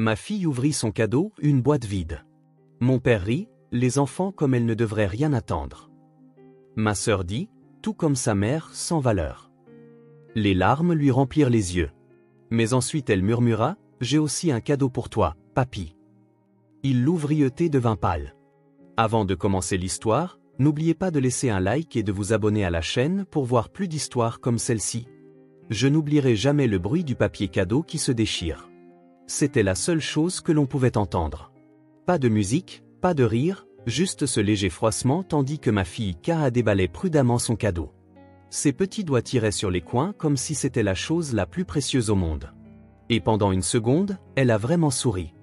Ma fille ouvrit son cadeau, une boîte vide. Mon père rit, les enfants comme elle ne devrait rien attendre. Ma sœur dit, tout comme sa mère, sans valeur. Les larmes lui remplirent les yeux. Mais ensuite elle murmura, j'ai aussi un cadeau pour toi, papy. Il l'ouvrit et devint pâle. Avant de commencer l'histoire, n'oubliez pas de laisser un like et de vous abonner à la chaîne pour voir plus d'histoires comme celle-ci. Je n'oublierai jamais le bruit du papier cadeau qui se déchire. C'était la seule chose que l'on pouvait entendre. Pas de musique, pas de rire, juste ce léger froissement tandis que ma fille Ka déballait prudemment son cadeau. Ses petits doigts tiraient sur les coins comme si c'était la chose la plus précieuse au monde. Et pendant une seconde, elle a vraiment souri.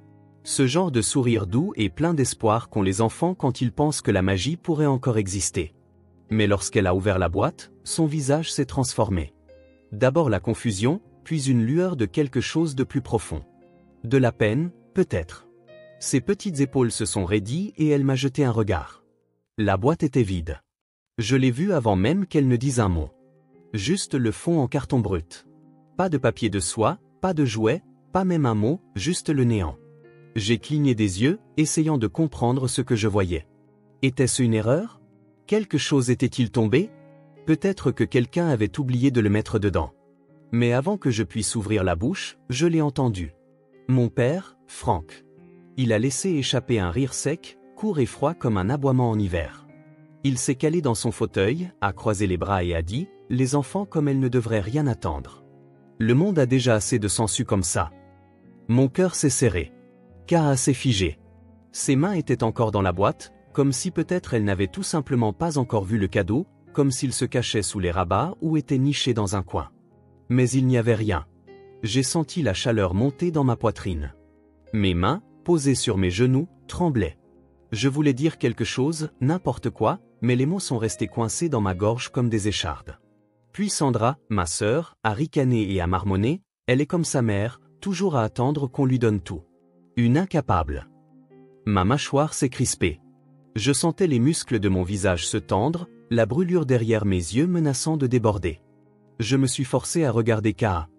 Ce genre de sourire doux et plein d'espoir qu'ont les enfants quand ils pensent que la magie pourrait encore exister. Mais lorsqu'elle a ouvert la boîte, son visage s'est transformé. D'abord la confusion, puis une lueur de quelque chose de plus profond. De la peine, peut-être. Ses petites épaules se sont raidies et elle m'a jeté un regard. La boîte était vide. Je l'ai vue avant même qu'elle ne dise un mot. Juste le fond en carton brut. Pas de papier de soie, pas de jouet, pas même un mot, juste le néant. J'ai cligné des yeux, essayant de comprendre ce que je voyais. Était-ce une erreur? Quelque chose était-il tombé? Peut-être que quelqu'un avait oublié de le mettre dedans. Mais avant que je puisse ouvrir la bouche, je l'ai entendu. Mon père, Franck. Il a laissé échapper un rire sec, court et froid comme un aboiement en hiver. Il s'est calé dans son fauteuil, a croisé les bras et a dit, « Les enfants comme elles ne devraient rien attendre. Le monde a déjà assez de sangsues comme ça. » Mon cœur s'est serré. Ka s'est figé. Ses mains étaient encore dans la boîte, comme si peut-être elle n'avait tout simplement pas encore vu le cadeau, comme s'il se cachait sous les rabats ou était niché dans un coin. Mais il n'y avait rien. J'ai senti la chaleur monter dans ma poitrine. Mes mains, posées sur mes genoux, tremblaient. Je voulais dire quelque chose, n'importe quoi, mais les mots sont restés coincés dans ma gorge comme des échardes. Puis Sandra, ma sœur, a ricané et a marmonné, elle est comme sa mère, toujours à attendre qu'on lui donne tout. Une incapable. Ma mâchoire s'est crispée. Je sentais les muscles de mon visage se tendre, la brûlure derrière mes yeux menaçant de déborder. Je me suis forcé à regarder Ka.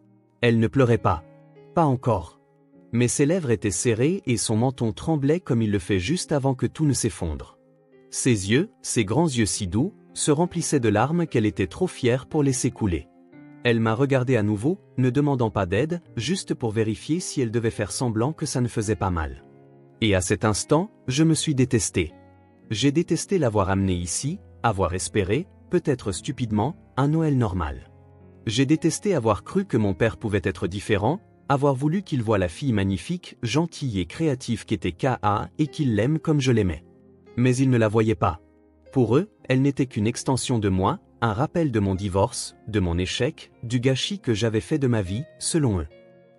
Elle ne pleurait pas. Pas encore. Mais ses lèvres étaient serrées et son menton tremblait comme il le fait juste avant que tout ne s'effondre. Ses yeux, ses grands yeux si doux, se remplissaient de larmes qu'elle était trop fière pour laisser couler. Elle m'a regardé à nouveau, ne demandant pas d'aide, juste pour vérifier si elle devait faire semblant que ça ne faisait pas mal. Et à cet instant, je me suis détesté. J'ai détesté l'avoir amené ici, avoir espéré, peut-être stupidement, un Noël normal. J'ai détesté avoir cru que mon père pouvait être différent, avoir voulu qu'il voie la fille magnifique, gentille et créative qu'était Ka et qu'il l'aime comme je l'aimais. Mais il ne la voyait pas. Pour eux, elle n'était qu'une extension de moi, un rappel de mon divorce, de mon échec, du gâchis que j'avais fait de ma vie, selon eux.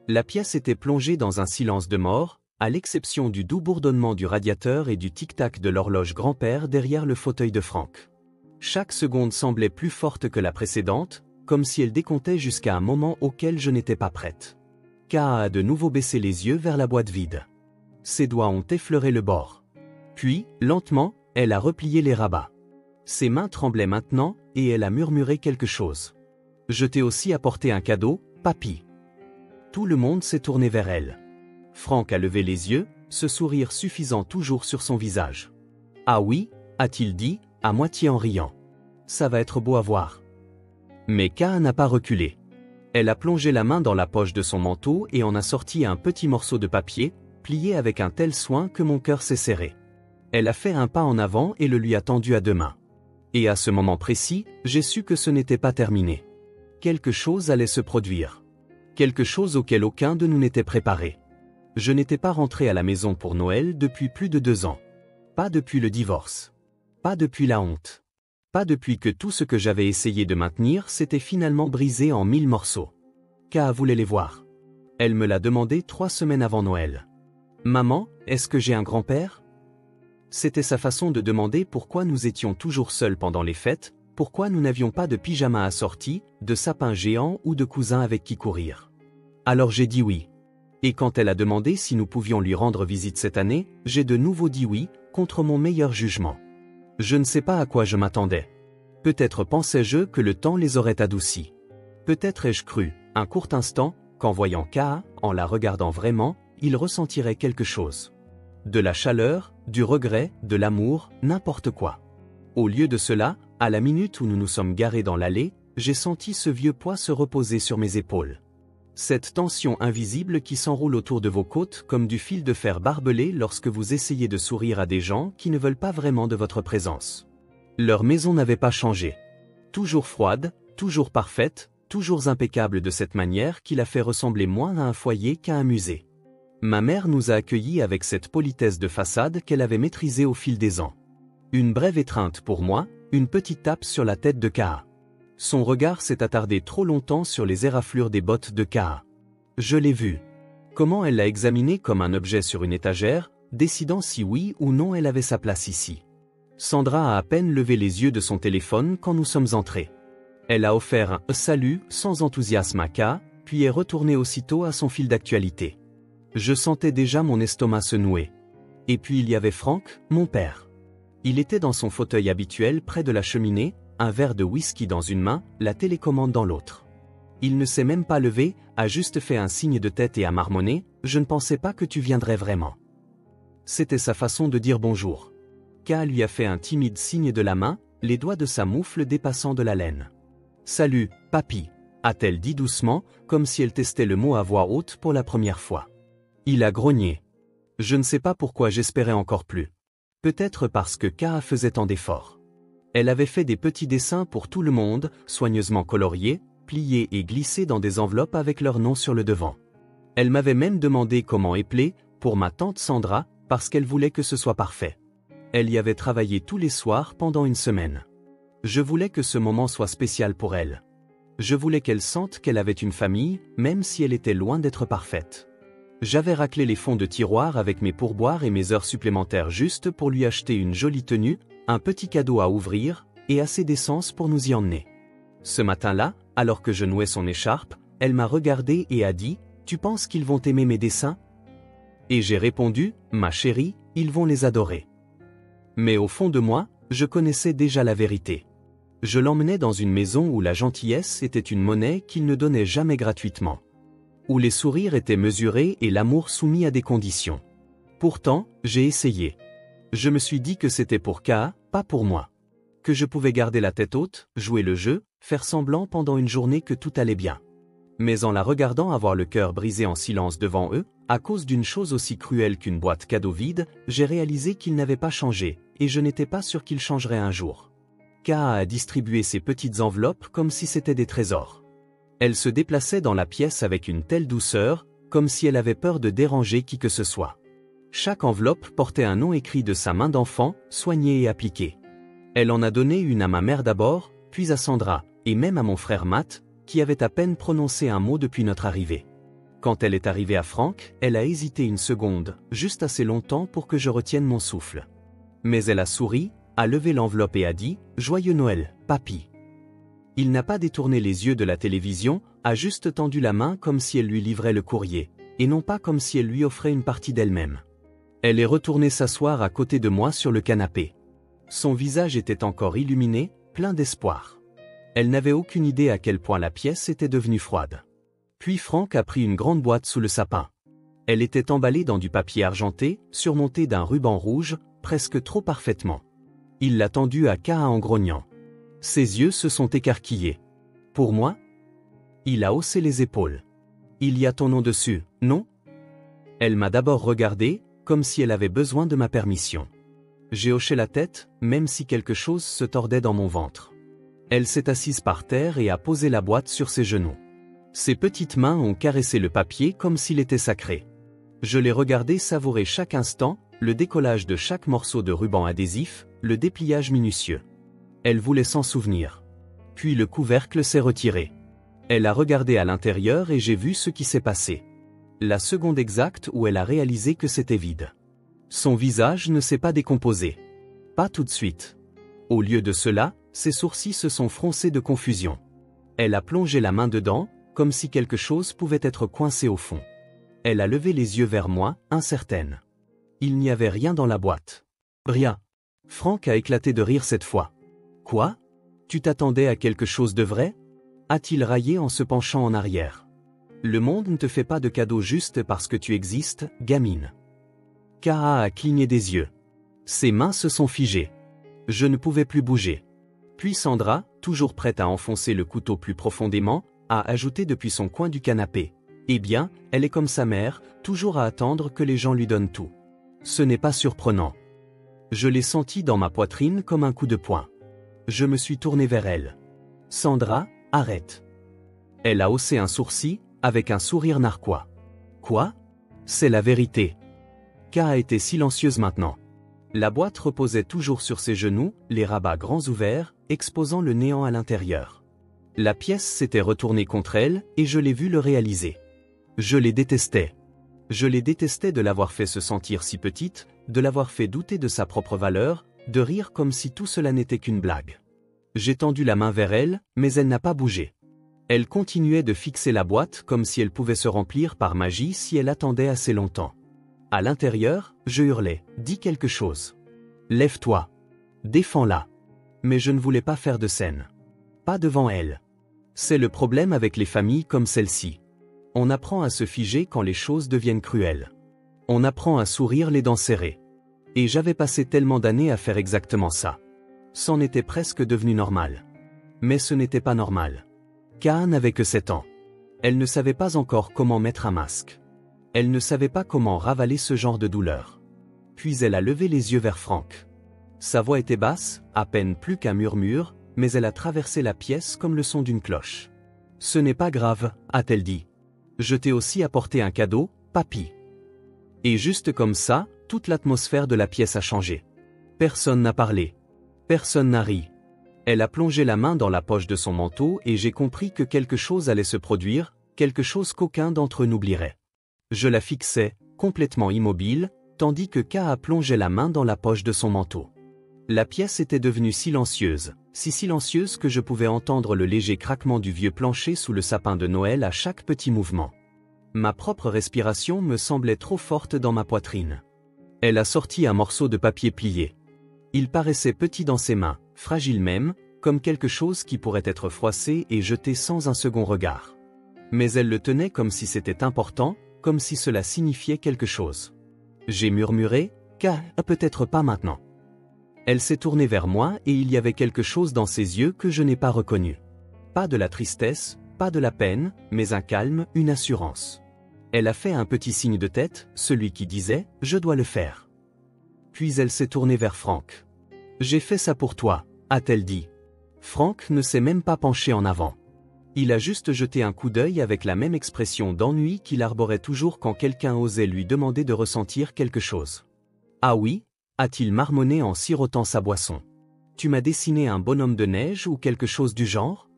La pièce était plongée dans un silence de mort, à l'exception du doux bourdonnement du radiateur et du tic-tac de l'horloge grand-père derrière le fauteuil de Franck. Chaque seconde semblait plus forte que la précédente, comme si elle décomptait jusqu'à un moment auquel je n'étais pas prête. Ka a de nouveau baissé les yeux vers la boîte vide. Ses doigts ont effleuré le bord. Puis, lentement, elle a replié les rabats. Ses mains tremblaient maintenant, et elle a murmuré quelque chose. Je t'ai aussi apporté un cadeau, papy. Tout le monde s'est tourné vers elle. Franck a levé les yeux, ce sourire suffisant toujours sur son visage. Ah oui, a-t-il dit, à moitié en riant. Ça va être beau à voir. Mais Ka n'a pas reculé. Elle a plongé la main dans la poche de son manteau et en a sorti un petit morceau de papier, plié avec un tel soin que mon cœur s'est serré. Elle a fait un pas en avant et le lui a tendu à deux mains. Et à ce moment précis, j'ai su que ce n'était pas terminé. Quelque chose allait se produire. Quelque chose auquel aucun de nous n'était préparé. Je n'étais pas rentré à la maison pour Noël depuis plus de 2 ans. Pas depuis le divorce. Pas depuis la honte. Pas depuis que tout ce que j'avais essayé de maintenir s'était finalement brisé en 1000 morceaux. Ka voulait les voir. Elle me l'a demandé 3 semaines avant Noël. Maman, est-ce que j'ai un grand-père? C'était sa façon de demander pourquoi nous étions toujours seuls pendant les fêtes, pourquoi nous n'avions pas de pyjama assorti, de sapin géant ou de cousins avec qui courir. Alors j'ai dit oui. Et quand elle a demandé si nous pouvions lui rendre visite cette année, j'ai de nouveau dit oui, contre mon meilleur jugement. Je ne sais pas à quoi je m'attendais. Peut-être pensais-je que le temps les aurait adoucis. Peut-être ai-je cru, un court instant, qu'en voyant Ka, en la regardant vraiment, il ressentirait quelque chose. De la chaleur, du regret, de l'amour, n'importe quoi. Au lieu de cela, à la minute où nous nous sommes garés dans l'allée, j'ai senti ce vieux poids se reposer sur mes épaules. Cette tension invisible qui s'enroule autour de vos côtes comme du fil de fer barbelé lorsque vous essayez de sourire à des gens qui ne veulent pas vraiment de votre présence. Leur maison n'avait pas changé. Toujours froide, toujours parfaite, toujours impeccable de cette manière qui la fait ressembler moins à un foyer qu'à un musée. Ma mère nous a accueillis avec cette politesse de façade qu'elle avait maîtrisée au fil des ans. Une brève étreinte pour moi, une petite tape sur la tête de Kaha. Son regard s'est attardé trop longtemps sur les éraflures des bottes de Kaha. Je l'ai vue. Comment elle l'a examiné comme un objet sur une étagère, décidant si oui ou non elle avait sa place ici. Sandra a à peine levé les yeux de son téléphone quand nous sommes entrés. Elle a offert un « salut » sans enthousiasme à Kaha, puis est retournée aussitôt à son fil d'actualité. Je sentais déjà mon estomac se nouer. Et puis il y avait Frank, mon père. Il était dans son fauteuil habituel près de la cheminée, un verre de whisky dans une main, la télécommande dans l'autre. Il ne s'est même pas levé, a juste fait un signe de tête et a marmonné « Je ne pensais pas que tu viendrais vraiment ». C'était sa façon de dire bonjour. Kaha lui a fait un timide signe de la main, les doigts de sa moufle dépassant de la laine. « Salut, papy », a-t-elle dit doucement, comme si elle testait le mot à voix haute pour la première fois. Il a grogné. Je ne sais pas pourquoi j'espérais encore plus. Peut-être parce que Kaha faisait tant d'efforts. Elle avait fait des petits dessins pour tout le monde, soigneusement coloriés, pliés et glissés dans des enveloppes avec leur nom sur le devant. Elle m'avait même demandé comment épeler, pour ma tante Sandra, parce qu'elle voulait que ce soit parfait. Elle y avait travaillé tous les soirs pendant une semaine. Je voulais que ce moment soit spécial pour elle. Je voulais qu'elle sente qu'elle avait une famille, même si elle était loin d'être parfaite. J'avais raclé les fonds de tiroir avec mes pourboires et mes heures supplémentaires juste pour lui acheter une jolie tenue, un petit cadeau à ouvrir, et assez d'essence pour nous y emmener. Ce matin-là, alors que je nouais son écharpe, elle m'a regardé et a dit « Tu penses qu'ils vont aimer mes dessins ?» Et j'ai répondu « Ma chérie, ils vont les adorer. » Mais au fond de moi, je connaissais déjà la vérité. Je l'emmenais dans une maison où la gentillesse était une monnaie qu'il ne donnait jamais gratuitement. Où les sourires étaient mesurés et l'amour soumis à des conditions. Pourtant, j'ai essayé. Je me suis dit que c'était pour Kaha, pas pour moi. Que je pouvais garder la tête haute, jouer le jeu, faire semblant pendant une journée que tout allait bien. Mais en la regardant avoir le cœur brisé en silence devant eux, à cause d'une chose aussi cruelle qu'une boîte cadeau vide, j'ai réalisé qu'il n'avait pas changé, et je n'étais pas sûr qu'il changerait un jour. Kaha a distribué ses petites enveloppes comme si c'était des trésors. Elle se déplaçait dans la pièce avec une telle douceur, comme si elle avait peur de déranger qui que ce soit. Chaque enveloppe portait un nom écrit de sa main d'enfant, soigné et appliqué. Elle en a donné une à ma mère d'abord, puis à Sandra, et même à mon frère Matt, qui avait à peine prononcé un mot depuis notre arrivée. Quand elle est arrivée à Frank, elle a hésité une seconde, juste assez longtemps pour que je retienne mon souffle. Mais elle a souri, a levé l'enveloppe et a dit « Joyeux Noël, papy ». Il n'a pas détourné les yeux de la télévision, a juste tendu la main comme si elle lui livrait le courrier, et non pas comme si elle lui offrait une partie d'elle-même. Elle est retournée s'asseoir à côté de moi sur le canapé. Son visage était encore illuminé, plein d'espoir. Elle n'avait aucune idée à quel point la pièce était devenue froide. Puis Frank a pris une grande boîte sous le sapin. Elle était emballée dans du papier argenté, surmontée d'un ruban rouge, presque trop parfaitement. Il l'a tendue à Kaha en grognant. Ses yeux se sont écarquillés. Pour moi ? Il a haussé les épaules. Il y a ton nom dessus, non ? Elle m'a d'abord regardé, comme si elle avait besoin de ma permission. J'ai hoché la tête, même si quelque chose se tordait dans mon ventre. Elle s'est assise par terre et a posé la boîte sur ses genoux. Ses petites mains ont caressé le papier comme s'il était sacré. Je l'ai regardé savourer chaque instant, le décollage de chaque morceau de ruban adhésif, le dépliage minutieux. Elle voulait s'en souvenir. Puis le couvercle s'est retiré. Elle a regardé à l'intérieur et j'ai vu ce qui s'est passé. La seconde exacte où elle a réalisé que c'était vide. Son visage ne s'est pas décomposé. Pas tout de suite. Au lieu de cela, ses sourcils se sont froncés de confusion. Elle a plongé la main dedans, comme si quelque chose pouvait être coincé au fond. Elle a levé les yeux vers moi, incertaine. Il n'y avait rien dans la boîte. Rien. Frank a éclaté de rire cette fois. Quoi ? Tu t'attendais à quelque chose de vrai ? A-t-il raillé en se penchant en arrière. Le monde ne te fait pas de cadeaux juste parce que tu existes, gamine. Ka a cligné des yeux. Ses mains se sont figées. Je ne pouvais plus bouger. Puis Sandra, toujours prête à enfoncer le couteau plus profondément, a ajouté depuis son coin du canapé. Eh bien, elle est comme sa mère, toujours à attendre que les gens lui donnent tout. Ce n'est pas surprenant. Je l'ai senti dans ma poitrine comme un coup de poing. Je me suis tourné vers elle. Sandra, arrête. Elle a haussé un sourcil, avec un sourire narquois. Quoi? C'est la vérité. Ka était silencieuse maintenant. La boîte reposait toujours sur ses genoux, les rabats grands ouverts, exposant le néant à l'intérieur. La pièce s'était retournée contre elle, et je l'ai vu le réaliser. Je les détestais. Je les détestais de l'avoir fait se sentir si petite, de l'avoir fait douter de sa propre valeur, de rire comme si tout cela n'était qu'une blague. J'ai tendu la main vers elle, mais elle n'a pas bougé. Elle continuait de fixer la boîte comme si elle pouvait se remplir par magie si elle attendait assez longtemps. À l'intérieur, je hurlais, dis quelque chose. Lève-toi. Défends-la. Mais je ne voulais pas faire de scène. Pas devant elle. C'est le problème avec les familles comme celle-ci. On apprend à se figer quand les choses deviennent cruelles. On apprend à sourire les dents serrées. Et j'avais passé tellement d'années à faire exactement ça. C'en était presque devenu normal. Mais ce n'était pas normal. Ka n'avait que 7 ans. Elle ne savait pas encore comment mettre un masque. Elle ne savait pas comment ravaler ce genre de douleur. Puis elle a levé les yeux vers Franck. Sa voix était basse, à peine plus qu'un murmure, mais elle a traversé la pièce comme le son d'une cloche. « Ce n'est pas grave, a-t-elle dit. Je t'ai aussi apporté un cadeau, papy. » Et juste comme ça, toute l'atmosphère de la pièce a changé. Personne n'a parlé. Personne n'a ri. Elle a plongé la main dans la poche de son manteau et j'ai compris que quelque chose allait se produire, quelque chose qu'aucun d'entre eux n'oublierait. Je la fixais, complètement immobile, tandis que Ka plongeait la main dans la poche de son manteau. La pièce était devenue silencieuse, si silencieuse que je pouvais entendre le léger craquement du vieux plancher sous le sapin de Noël à chaque petit mouvement. Ma propre respiration me semblait trop forte dans ma poitrine. Elle a sorti un morceau de papier plié. Il paraissait petit dans ses mains, fragile même, comme quelque chose qui pourrait être froissé et jeté sans un second regard. Mais elle le tenait comme si c'était important, comme si cela signifiait quelque chose. J'ai murmuré, « Ka, peut-être pas maintenant. » Elle s'est tournée vers moi et il y avait quelque chose dans ses yeux que je n'ai pas reconnu. Pas de la tristesse, pas de la peine, mais un calme, une assurance. Elle a fait un petit signe de tête, celui qui disait « Je dois le faire ». Puis elle s'est tournée vers Franck. « J'ai fait ça pour toi », a-t-elle dit. Franck ne s'est même pas penché en avant. Il a juste jeté un coup d'œil avec la même expression d'ennui qu'il arborait toujours quand quelqu'un osait lui demander de ressentir quelque chose. « Ah oui ?» a-t-il marmonné en sirotant sa boisson. « Tu m'as dessiné un bonhomme de neige ou quelque chose du genre ?»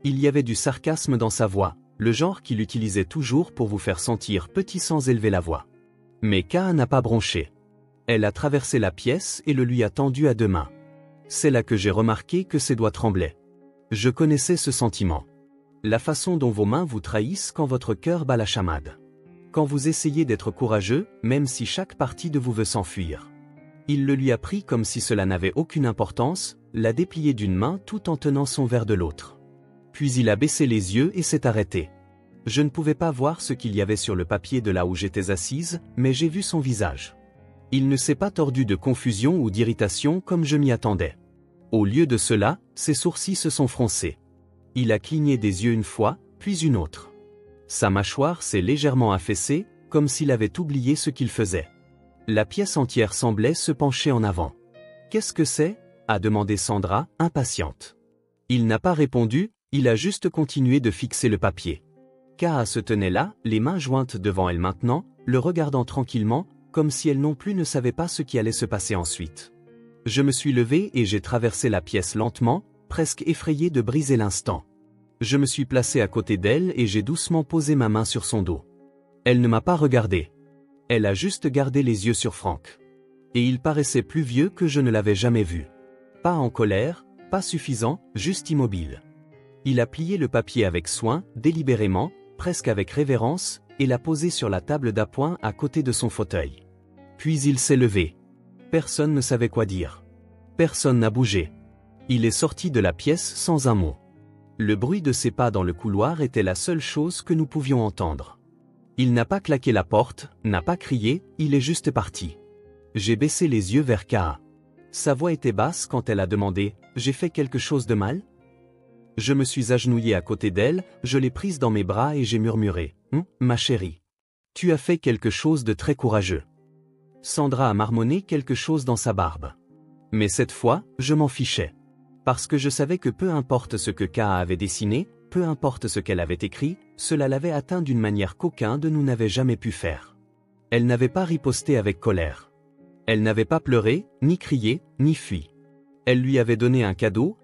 Il y avait du sarcasme dans sa voix, le genre qu'il utilisait toujours pour vous faire sentir petit sans élever la voix. Mais Ka n'a pas bronché. Elle a traversé la pièce et le lui a tendu à 2 mains. C'est là que j'ai remarqué que ses doigts tremblaient. Je connaissais ce sentiment. La façon dont vos mains vous trahissent quand votre cœur bat la chamade. Quand vous essayez d'être courageux, même si chaque partie de vous veut s'enfuir. Il le lui a pris comme si cela n'avait aucune importance, l'a déplié d'une main tout en tenant son verre de l'autre. Puis il a baissé les yeux et s'est arrêté. Je ne pouvais pas voir ce qu'il y avait sur le papier de là où j'étais assise, mais j'ai vu son visage. Il ne s'est pas tordu de confusion ou d'irritation comme je m'y attendais. Au lieu de cela, ses sourcils se sont froncés. Il a cligné des yeux une fois, puis une autre. Sa mâchoire s'est légèrement affaissée, comme s'il avait oublié ce qu'il faisait. La pièce entière semblait se pencher en avant. « Qu'est-ce que c'est ?» a demandé Sandra, impatiente. Il n'a pas répondu, il a juste continué de fixer le papier. Ka se tenait là, les mains jointes devant elle maintenant, le regardant tranquillement, comme si elle non plus ne savait pas ce qui allait se passer ensuite. Je me suis levé et j'ai traversé la pièce lentement, presque effrayé de briser l'instant. Je me suis placé à côté d'elle et j'ai doucement posé ma main sur son dos. Elle ne m'a pas regardé. Elle a juste gardé les yeux sur Franck. Et il paraissait plus vieux que je ne l'avais jamais vu. Pas en colère, pas suffisant, juste immobile. Il a plié le papier avec soin, délibérément, presque avec révérence, et l'a posé sur la table d'appoint à côté de son fauteuil. Puis il s'est levé. Personne ne savait quoi dire. Personne n'a bougé. Il est sorti de la pièce sans un mot. Le bruit de ses pas dans le couloir était la seule chose que nous pouvions entendre. Il n'a pas claqué la porte, n'a pas crié, il est juste parti. J'ai baissé les yeux vers Kaa. Sa voix était basse quand elle a demandé « J'ai fait quelque chose de mal ?» Je me suis agenouillé à côté d'elle, je l'ai prise dans mes bras et j'ai murmuré « Ma chérie. Tu as fait quelque chose de très courageux. » Sandra a marmonné quelque chose dans sa barbe. Mais cette fois, je m'en fichais. Parce que je savais que peu importe ce que Kaa avait dessiné, peu importe ce qu'elle avait écrit, cela l'avait atteint d'une manière qu'aucun de nous n'avait jamais pu faire. Elle n'avait pas riposté avec colère. Elle n'avait pas pleuré, ni crié, ni fui. Elle lui avait donné un cadeau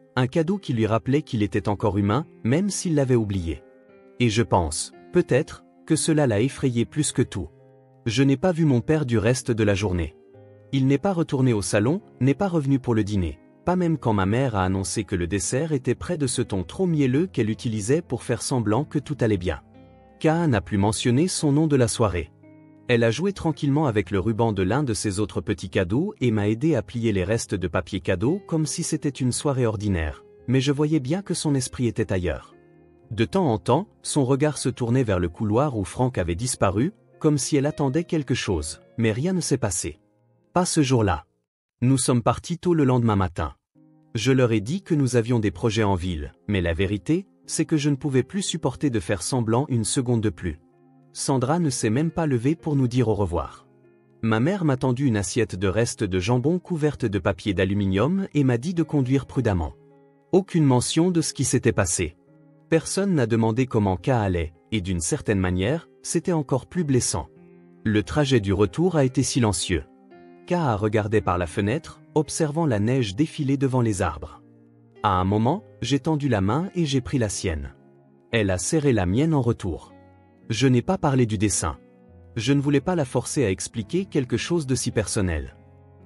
qui lui rappelait qu'il était encore humain, même s'il l'avait oublié. Et je pense, peut-être, que cela l'a effrayé plus que tout. Je n'ai pas vu mon père du reste de la journée. Il n'est pas retourné au salon, n'est pas revenu pour le dîner. Pas même quand ma mère a annoncé que le dessert était près de ce ton trop mielleux qu'elle utilisait pour faire semblant que tout allait bien. Kaa n'a plus mentionné son nom de la soirée. Elle a joué tranquillement avec le ruban de l'un de ses autres petits cadeaux et m'a aidé à plier les restes de papier cadeau comme si c'était une soirée ordinaire, mais je voyais bien que son esprit était ailleurs. De temps en temps, son regard se tournait vers le couloir où Franck avait disparu, comme si elle attendait quelque chose, mais rien ne s'est passé. Pas ce jour-là. Nous sommes partis tôt le lendemain matin. Je leur ai dit que nous avions des projets en ville, mais la vérité, c'est que je ne pouvais plus supporter de faire semblant une seconde de plus. Sandra ne s'est même pas levée pour nous dire au revoir. Ma mère m'a tendu une assiette de restes de jambon couverte de papier d'aluminium et m'a dit de conduire prudemment. Aucune mention de ce qui s'était passé. Personne n'a demandé comment Kaa allait, et d'une certaine manière, c'était encore plus blessant. Le trajet du retour a été silencieux. Kaa regardait par la fenêtre, observant la neige défiler devant les arbres. À un moment, j'ai tendu la main et j'ai pris la sienne. Elle a serré la mienne en retour. Je n'ai pas parlé du dessin. Je ne voulais pas la forcer à expliquer quelque chose de si personnel.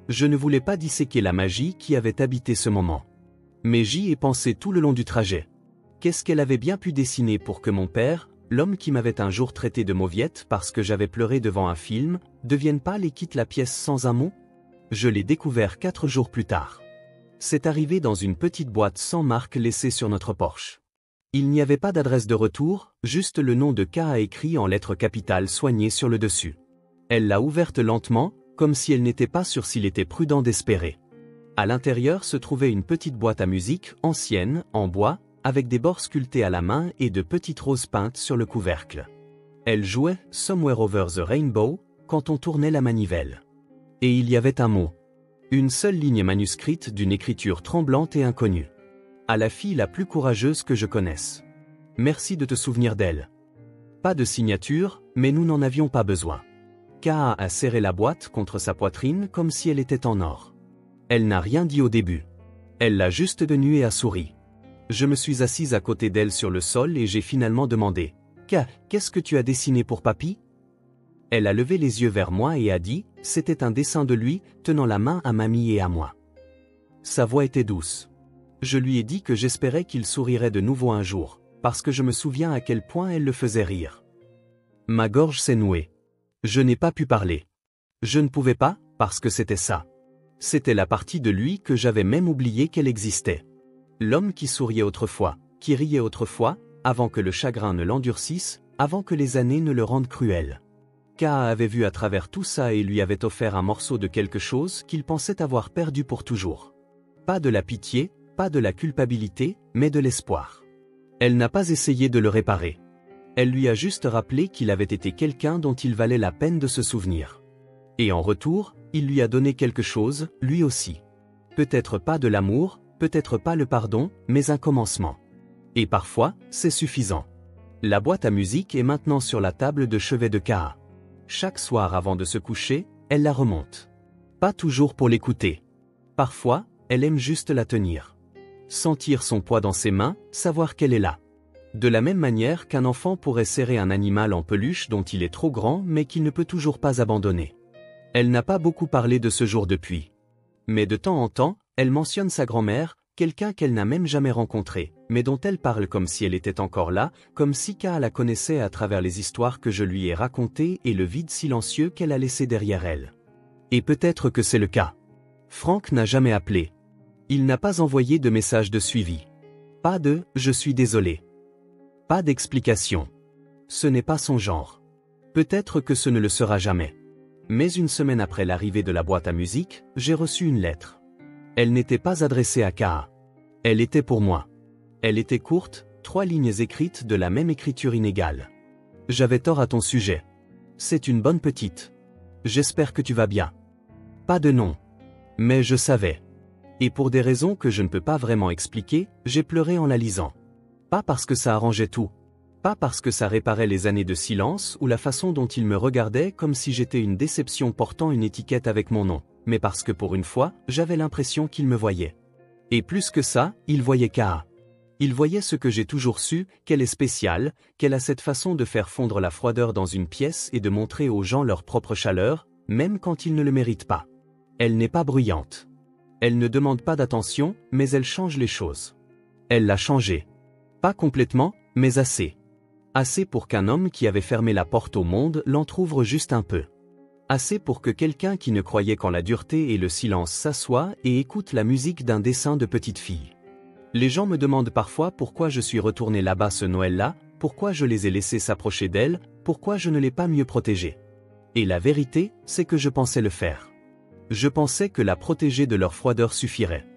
Je ne voulais pas disséquer la magie qui avait habité ce moment. Mais j'y ai pensé tout le long du trajet. Qu'est-ce qu'elle avait bien pu dessiner pour que mon père, l'homme qui m'avait un jour traité de mauviette parce que j'avais pleuré devant un film, devienne pâle et quitte la pièce sans un mot? Je l'ai découvert 4 jours plus tard. C'est arrivé dans une petite boîte sans marque laissée sur notre porche. Il n'y avait pas d'adresse de retour, juste le nom de Kaa écrit en lettres capitales soignées sur le dessus. Elle l'a ouverte lentement, comme si elle n'était pas sûre s'il était prudent d'espérer. À l'intérieur se trouvait une petite boîte à musique, ancienne, en bois, avec des bords sculptés à la main et de petites roses peintes sur le couvercle. Elle jouait « Somewhere Over the Rainbow » quand on tournait la manivelle. Et il y avait un mot. Une seule ligne manuscrite d'une écriture tremblante et inconnue. À la fille la plus courageuse que je connaisse. Merci de te souvenir d'elle. Pas de signature, mais nous n'en avions pas besoin. Kaa a serré la boîte contre sa poitrine comme si elle était en or. Elle n'a rien dit au début. Elle l'a juste tenue et a souri. Je me suis assise à côté d'elle sur le sol et j'ai finalement demandé « Kaa, qu'est-ce que tu as dessiné pour papy ?» Elle a levé les yeux vers moi et a dit « C'était un dessin de lui, tenant la main à mamie et à moi. » Sa voix était douce. Je lui ai dit que j'espérais qu'il sourirait de nouveau un jour, parce que je me souviens à quel point elle le faisait rire. Ma gorge s'est nouée. Je n'ai pas pu parler. Je ne pouvais pas, parce que c'était ça. C'était la partie de lui que j'avais même oublié qu'elle existait. L'homme qui souriait autrefois, qui riait autrefois, avant que le chagrin ne l'endurcisse, avant que les années ne le rendent cruel. Kaa avait vu à travers tout ça et lui avait offert un morceau de quelque chose qu'il pensait avoir perdu pour toujours. Pas de la pitié, pas de la culpabilité, mais de l'espoir. Elle n'a pas essayé de le réparer. Elle lui a juste rappelé qu'il avait été quelqu'un dont il valait la peine de se souvenir. Et en retour, il lui a donné quelque chose, lui aussi. Peut-être pas de l'amour, peut-être pas le pardon, mais un commencement. Et parfois, c'est suffisant. La boîte à musique est maintenant sur la table de chevet de Kaa. Chaque soir avant de se coucher, elle la remonte. Pas toujours pour l'écouter. Parfois, elle aime juste la tenir. Sentir son poids dans ses mains, savoir qu'elle est là. De la même manière qu'un enfant pourrait serrer un animal en peluche dont il est trop grand mais qu'il ne peut toujours pas abandonner. Elle n'a pas beaucoup parlé de ce jour depuis. Mais de temps en temps, elle mentionne sa grand-mère, quelqu'un qu'elle n'a même jamais rencontré, mais dont elle parle comme si elle était encore là, comme si Kaa la connaissait à travers les histoires que je lui ai racontées et le vide silencieux qu'elle a laissé derrière elle. Et peut-être que c'est le cas. Franck n'a jamais appelé. Il n'a pas envoyé de message de suivi. Pas de « je suis désolé ». Pas d'explication. Ce n'est pas son genre. Peut-être que ce ne le sera jamais. Mais une semaine après l'arrivée de la boîte à musique, j'ai reçu une lettre. Elle n'était pas adressée à Kaha. Elle était pour moi. Elle était courte, 3 lignes écrites de la même écriture inégale. J'avais tort à ton sujet. C'est une bonne petite. J'espère que tu vas bien. Pas de nom. Mais je savais. Et pour des raisons que je ne peux pas vraiment expliquer, j'ai pleuré en la lisant. Pas parce que ça arrangeait tout. Pas parce que ça réparait les années de silence ou la façon dont il me regardait comme si j'étais une déception portant une étiquette avec mon nom, mais parce que pour une fois, j'avais l'impression qu'il me voyait. Et plus que ça, il voyait Kaha. Il voyait ce que j'ai toujours su, qu'elle est spéciale, qu'elle a cette façon de faire fondre la froideur dans une pièce et de montrer aux gens leur propre chaleur, même quand ils ne le méritent pas. Elle n'est pas bruyante. Elle ne demande pas d'attention, mais elle change les choses. Elle l'a changé. Pas complètement, mais assez. Assez pour qu'un homme qui avait fermé la porte au monde l'entr'ouvre juste un peu. Assez pour que quelqu'un qui ne croyait qu'en la dureté et le silence s'assoie et écoute la musique d'un dessin de petite fille. Les gens me demandent parfois pourquoi je suis retourné là-bas ce Noël-là, pourquoi je les ai laissés s'approcher d'elle, pourquoi je ne l'ai pas mieux protégée. Et la vérité, c'est que je pensais le faire. Je pensais que la protéger de leur froideur suffirait.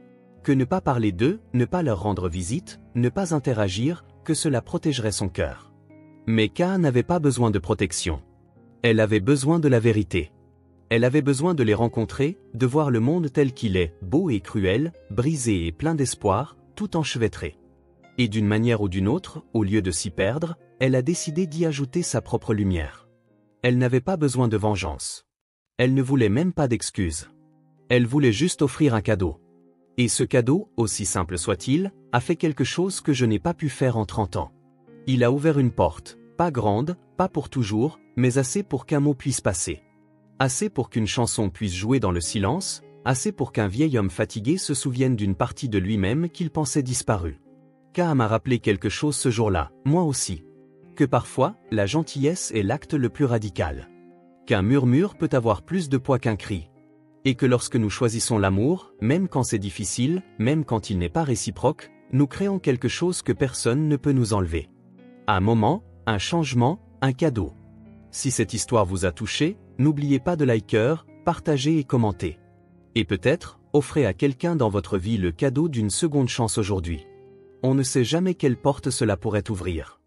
Que ne pas parler d'eux, ne pas leur rendre visite, ne pas interagir, que cela protégerait son cœur. Mais Kaha n'avait pas besoin de protection. Elle avait besoin de la vérité. Elle avait besoin de les rencontrer, de voir le monde tel qu'il est, beau et cruel, brisé et plein d'espoir, tout enchevêtré. Et d'une manière ou d'une autre, au lieu de s'y perdre, elle a décidé d'y ajouter sa propre lumière. Elle n'avait pas besoin de vengeance. Elle ne voulait même pas d'excuses. Elle voulait juste offrir un cadeau. Et ce cadeau, aussi simple soit-il, a fait quelque chose que je n'ai pas pu faire en 30 ans. Il a ouvert une porte, pas grande, pas pour toujours, mais assez pour qu'un mot puisse passer. Assez pour qu'une chanson puisse jouer dans le silence, assez pour qu'un vieil homme fatigué se souvienne d'une partie de lui-même qu'il pensait disparue. Kaha m'a rappelé quelque chose ce jour-là, moi aussi. Que parfois, la gentillesse est l'acte le plus radical. Qu'un murmure peut avoir plus de poids qu'un cri. Et que lorsque nous choisissons l'amour, même quand c'est difficile, même quand il n'est pas réciproque, nous créons quelque chose que personne ne peut nous enlever. Un moment, un changement, un cadeau. Si cette histoire vous a touché, n'oubliez pas de liker, partager et commenter. Et peut-être, offrez à quelqu'un dans votre vie le cadeau d'une seconde chance aujourd'hui. On ne sait jamais quelle porte cela pourrait ouvrir.